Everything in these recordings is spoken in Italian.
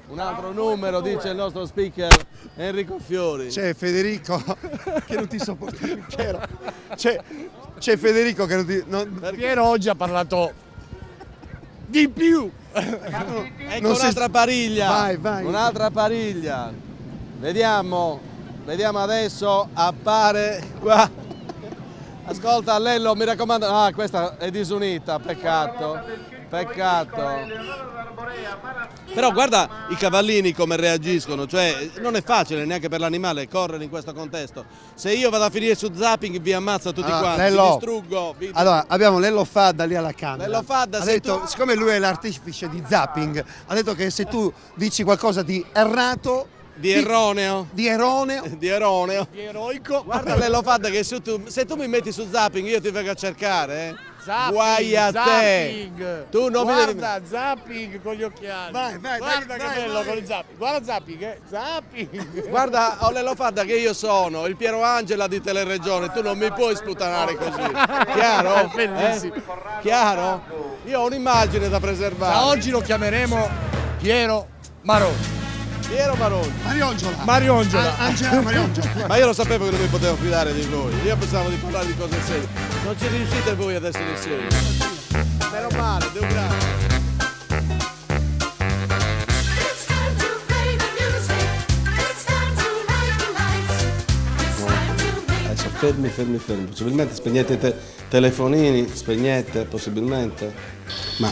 Un altro numero, dice il nostro speaker Enrico Fiori. C'è Federico che non ti sopporta più, Piero. C'è Federico che non ti... Piero oggi ha parlato di più. Ecco un'altra pariglia. Vai. Un'altra pariglia. Vediamo adesso, appare qua. Ascolta Lello, mi raccomando. Ah, questa è disunita, peccato. Però guarda i cavallini come reagiscono, cioè non è facile neanche per l'animale correre in questo contesto. Se io vado a finire su zapping vi ammazza tutti quanti, Lello, vi distruggo. Allora, abbiamo Lello Fadda lì alla camera. Lello Fadda, ha detto, siccome lui è l'artefice di zapping, ha detto che se tu dici qualcosa di errato, di erroneo, di eroico. Guarda Lello Fadda che se tu mi metti su zapping io ti vengo a cercare, Zapping, guai a te. Tu non guarda, zapping con gli occhiali. Guarda che bello con il zapping. Guarda zapping, zapping. Guarda, Lello Fadda che io sono il Piero Angela di Teleregione, tu non mi puoi sputanare così. Chiaro? Bellissimo. Chiaro? Io ho un'immagine da preservare. Da oggi lo chiameremo Piero Maroni. Piero Maroni. Mariongola. Angela Mariongola. Ma io lo sapevo che non mi potevo fidare di voi. Io pensavo di parlare di cose serie. Non ci riuscite voi ad essere serie. Meno male, Dio grazie. Adesso fermi. Possibilmente spegnete i telefonini, spegnete possibilmente. Ma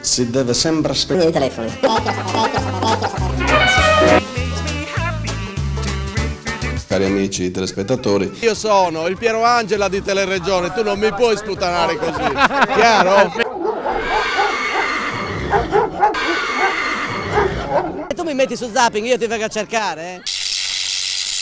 si deve sempre spegnere i telefoni. Cari amici telespettatori, io sono il Piero Angela di Teleregione, tu non mi puoi sputanare così, chiaro? Se tu mi metti su zapping io ti vengo a cercare,